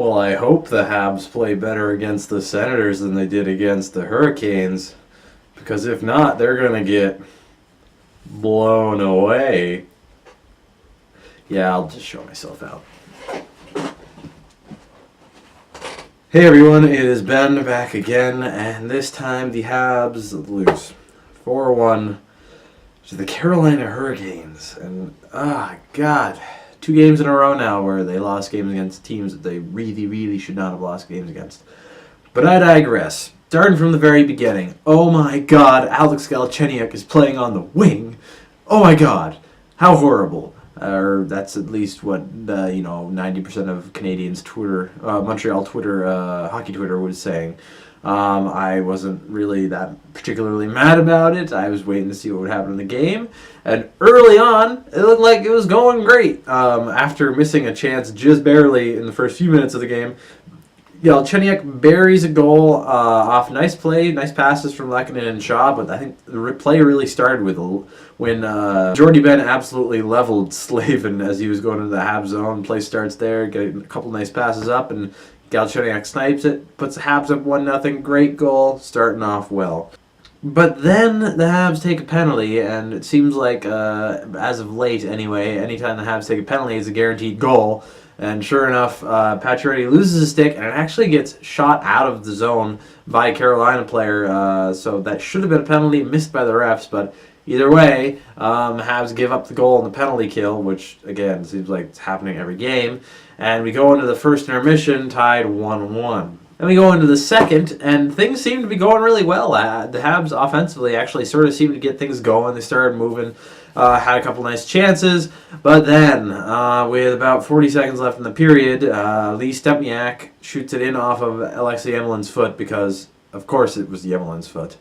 Well, I hope the Habs play better against the Senators than they did against the Hurricanes, because if not, they're going to get blown away. Yeah, I'll just show myself out. Hey everyone, it is Ben back again, and this time the Habs lose 4-1 to the Carolina Hurricanes. And, God, 2 games in a row now where they lost games against teams that they really, really should not have lost games against. But I digress. Starting from the very beginning. Oh my God, Alex Galchenyuk is playing on the wing. Oh my God, how horrible. Or that's at least what 90% of Canadians' Twitter, Montreal Twitter, hockey Twitter was saying. I wasn't really that particularly mad about it. I was waiting to see what would happen in the game. And early on, it looked like it was going great. After missing a chance just barely in the first few minutes of the game, Galchenyuk buries a goal off nice play, nice passes from Lehkonen and Shaw, but I think the play really started with when Jordy Ben absolutely leveled Slavin as he was going into the Habs zone. Play starts there, getting a couple nice passes up, and Galchenyuk snipes it, puts the Habs up 1-0. Great goal, starting off well. But then the Habs take a penalty, and it seems like, as of late anyway, anytime the Habs take a penalty, it's a guaranteed goal. And sure enough, Pacioretty loses his stick, and it actually gets shot out of the zone by a Carolina player. So that should have been a penalty, missed by the refs. But either way, Habs give up the goal on the penalty kill, which, again, seems like it's happening every game. And we go into the first intermission tied 1-1. Then we go into the second, and things seem to be going really well. The Habs offensively actually sort of seemed to get things going. They started moving. Had a couple nice chances, but then with about 40 seconds left in the period, Lee Stempniak shoots it in off of Alexei Emelin's foot because, of course, it was Emelin's foot.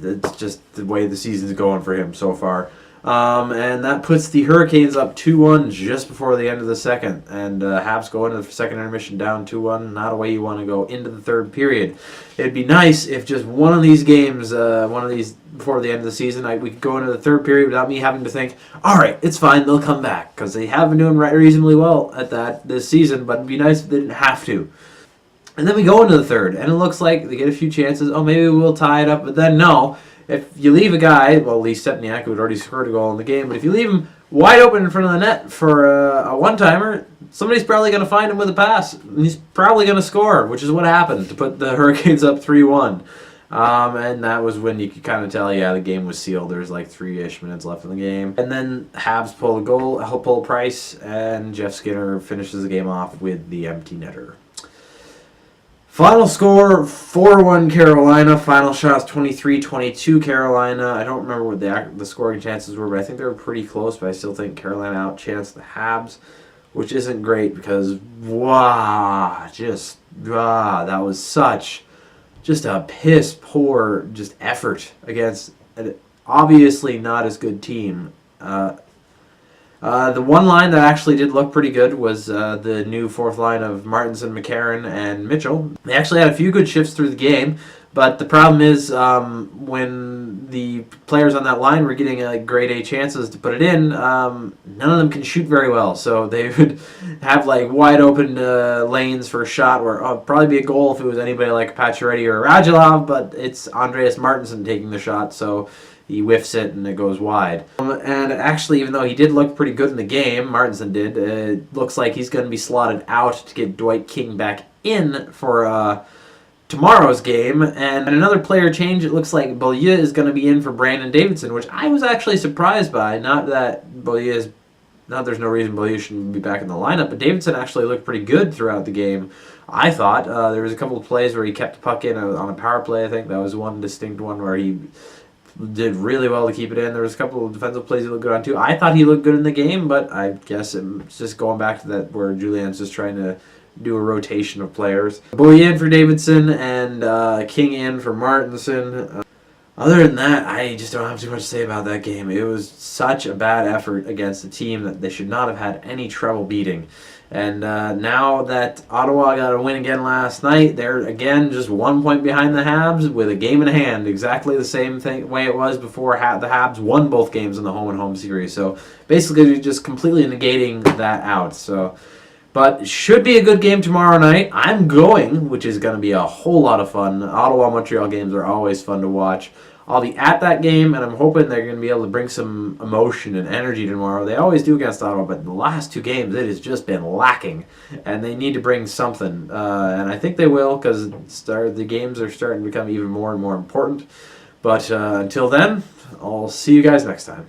It's just the way the season's going for him so far. And that puts the Hurricanes up 2-1 just before the end of the second. And Habs go into the second intermission down 2-1. Not a way you want to go into the third period. It'd be nice if just one of these games, before the end of the season, we could go into the third period without me having to think, all right, it's fine, they'll come back. Because they have been doing reasonably well at that this season, but it'd be nice if they didn't have to. And then we go into the third, and it looks like they get a few chances. Oh, maybe we'll tie it up, but then no. If you leave a guy, well, Lee Stempniak, who had already scored a goal in the game, but if you leave him wide open in front of the net for a one-timer, somebody's probably going to find him with a pass, and he's probably going to score, which is what happened to put the Hurricanes up 3-1. And that was when you could kind of tell, the game was sealed. There was like 3-ish minutes left in the game. And then Habs pull a goal, pull Price, and Jeff Skinner finishes the game off with the empty netter. Final score, 4-1 Carolina. Final shots, 23-22 Carolina. I don't remember what the scoring chances were, but I think they were pretty close. But I still think Carolina outchanced the Habs, which isn't great because, that was such just a piss-poor effort against an obviously not as good team. The one line that actually did look pretty good was the new fourth line of Martinson, McCarron, and Mitchell. They actually had a few good shifts through the game, but the problem is when the players on that line were getting grade A chances to put it in, none of them can shoot very well. So they would have wide open lanes for a shot where it'd probably be a goal if it was anybody like Pacioretty or Radulov, but it's Andreas Martinson taking the shot, so he whiffs it and it goes wide. And actually, even though he did look pretty good in the game, Martinson did, it looks like he's going to be slotted out to get Dwight King back in for tomorrow's game. And another player change, it looks like Beaulieu is going to be in for Brandon Davidson, which I was actually surprised by. Not that there's no reason Beaulieu shouldn't be back in the lineup, but Davidson actually looked pretty good throughout the game. I thought there was a couple of plays where he kept the puck in on a power play. I think that was one distinct one where he did really well to keep it in. There was a couple of defensive plays he looked good on too. I thought he looked good in the game, but I guess it's just going back to that where Julian's just trying to do a rotation of players. Beaulieu in for Davidson and King in for Martinson. Other than that, I just don't have too much to say about that game. It was such a bad effort against a team that they should not have had any trouble beating. And now that Ottawa got a win again last night, they're again just 1 point behind the Habs with a game in hand. Exactly the same way it was before the Habs won both games in the home-and-home series. So basically just completely negating that out. So But should be a good game tomorrow night. I'm going, which is going to be a whole lot of fun. Ottawa-Montreal games are always fun to watch. I'll be at that game, and I'm hoping they're going to be able to bring some emotion and energy tomorrow. They always do against Ottawa, but in the last 2 games, it has just been lacking, and they need to bring something. And I think they will, because the games are starting to become even more and more important. But until then, I'll see you guys next time.